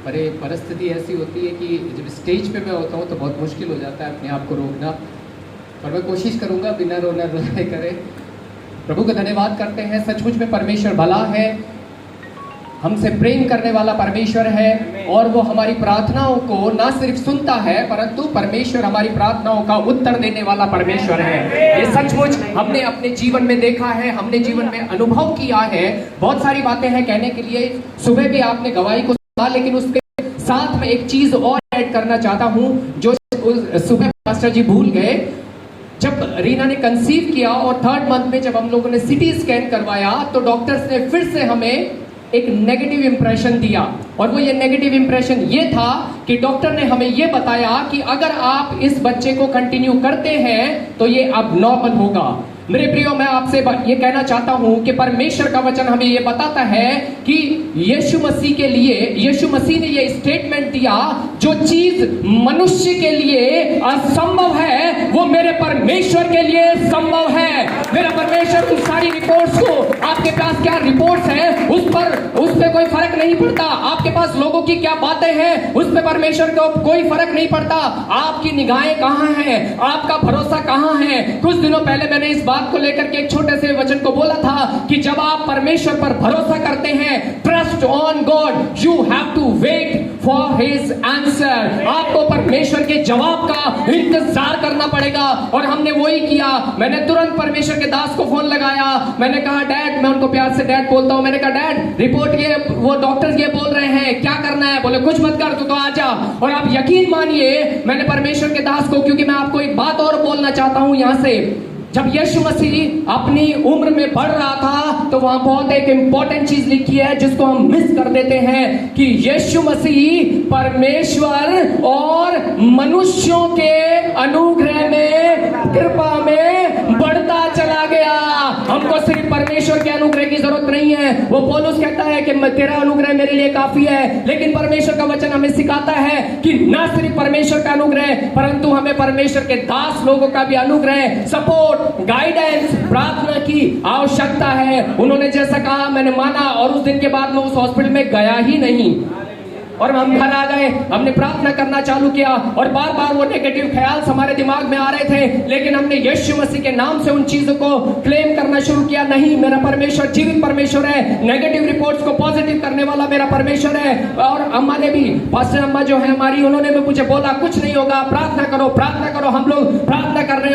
पर ये परिस्थिति ऐसी होती है कि जब स्टेज पे मैं होता हूँ तो बहुत मुश्किल हो जाता है अपने आप को रोकना, पर मैं कोशिश करूँगा बिना रोना रुलाए करे। प्रभु का धन्यवाद करते हैं, सचमुच में परमेश्वर भला है, हमसे प्रेम करने वाला परमेश्वर है और वो हमारी प्रार्थनाओं को ना सिर्फ सुनता है परंतु परमेश्वर हमारी प्रार्थनाओं का उत्तर देने वाला परमेश्वर है। ये सचमुच हमने अपने जीवन में देखा है, हमने जीवन में अनुभव किया है। बहुत सारी बातें हैं कहने के लिए, सुबह भी आपने गवाही को सुना, लेकिन उसके साथ में एक चीज और ऐड करना चाहता हूं जो सुबह पास्टर जी भूल गए। जब रीना ने कंसीव किया और 3rd मंथ में जब हम लोगों ने सिटी स्कैन करवाया तो डॉक्टर्स ने फिर से हमें एक नेगेटिव इंप्रेशन दिया, और वो ये नेगेटिव इंप्रेशन ये था कि डॉक्टर ने हमें ये बताया कि अगर आप इस बच्चे को कंटिन्यू करते हैं तो ये अब नॉर्मल होगा। मेरे प्रियो, मैं आपसे ये कहना चाहता हूं कि परमेश्वर का वचन हमें ये बताता है कि यीशु मसीह के लिए, यीशु मसीह ने ये स्टेटमेंट दिया, जो चीज मनुष्य के लिए असंभव है वो मेरे परमेश्वर के लिए संभव है। मेरा परमेश्वर उन सारी रिपोर्ट्स को, आपके पास क्या रिपोर्ट्स हैं उस पे कोई फर्क नहीं पड़ता, आपके पास लोगों की क्या बातें हैं उस पे परमेश्वर को कोई फर्क नहीं पड़ता। आपकी निगाहें कहां हैं, आपका भरोसा कहां है। कुछ दिनों पहले मैंने इस बात को लेकर के एक छोटे से वचन को बोला था कि जब आप परमेश्वर पर भरोसा करते हैं, trust on God, you have to wait for his answer. आपको परमेश्वर के जवाब का इंतजार करना पड़ेगा, और हमने वही किया। मैंने तुरंत परमेश्वर के दास को फोन लगाया, मैंने कहा डैड, मैं उनको प्यार से डैड बोलता हूं, मैंने कहा डैड रिपोर्ट ये, वो डॉक्टर्स ये बोल रहे हैं, क्या करना है? बोले कुछ मत कर, तू तो आजा। और आप यकीन मानिए, मैंने परमेश्वर के दास को, क्योंकि मैं आपको एक बात और बोलना चाहता हूं यहां से, जब यीशु मसीह अपनी उम्र में बढ़ रहा था तो वहां बहुत एक इंपॉर्टेंट चीज लिखी है जिसको हम मिस कर देते हैं कि यीशु मसीह परमेश्वर और मनुष्यों के अनुग्रह में, कृपा में बढ़ता चला गया। हमको सिर्फ परमेश्वर के अनुग्रह की जरूरत नहीं है। वो पौलुस कहता है कि तेरा अनुग्रह मेरे लिए काफी है, लेकिन परमेश्वर का वचन हमें सिखाता है कि न सिर्फ परमेश्वर का अनुग्रह परंतु हमें परमेश्वर के दास लोगों का भी अनुग्रह, सपोर्ट, गाइडेंस, प्रार्थना की आवश्यकता है। उन्होंने जैसा कहा मैंने माना, और उस दिन के बाद मैं उस हॉस्पिटल में गया ही नहीं, और हम घर आ गए, हमने प्रार्थना करना चालू किया, और बार बार वो नेगेटिव ख्याल हमारे दिमाग में आ रहे थे, लेकिन हमने यीशु मसीह के नाम से उन चीजों को क्लेम करना शुरू किया। नहीं, मेरा परमेश्वर जीवित परमेश्वर है, नेगेटिव रिपोर्ट्स को पॉजिटिव करने वाला मेरा परमेश्वर है। और अम्मा ने भी, पास्टर अम्मा जो है हमारी, उन्होंने भी मुझे बोला कुछ नहीं होगा, प्रार्थना करो प्रार्थना करो। हम लोग प्रार्थना कर रहे हैं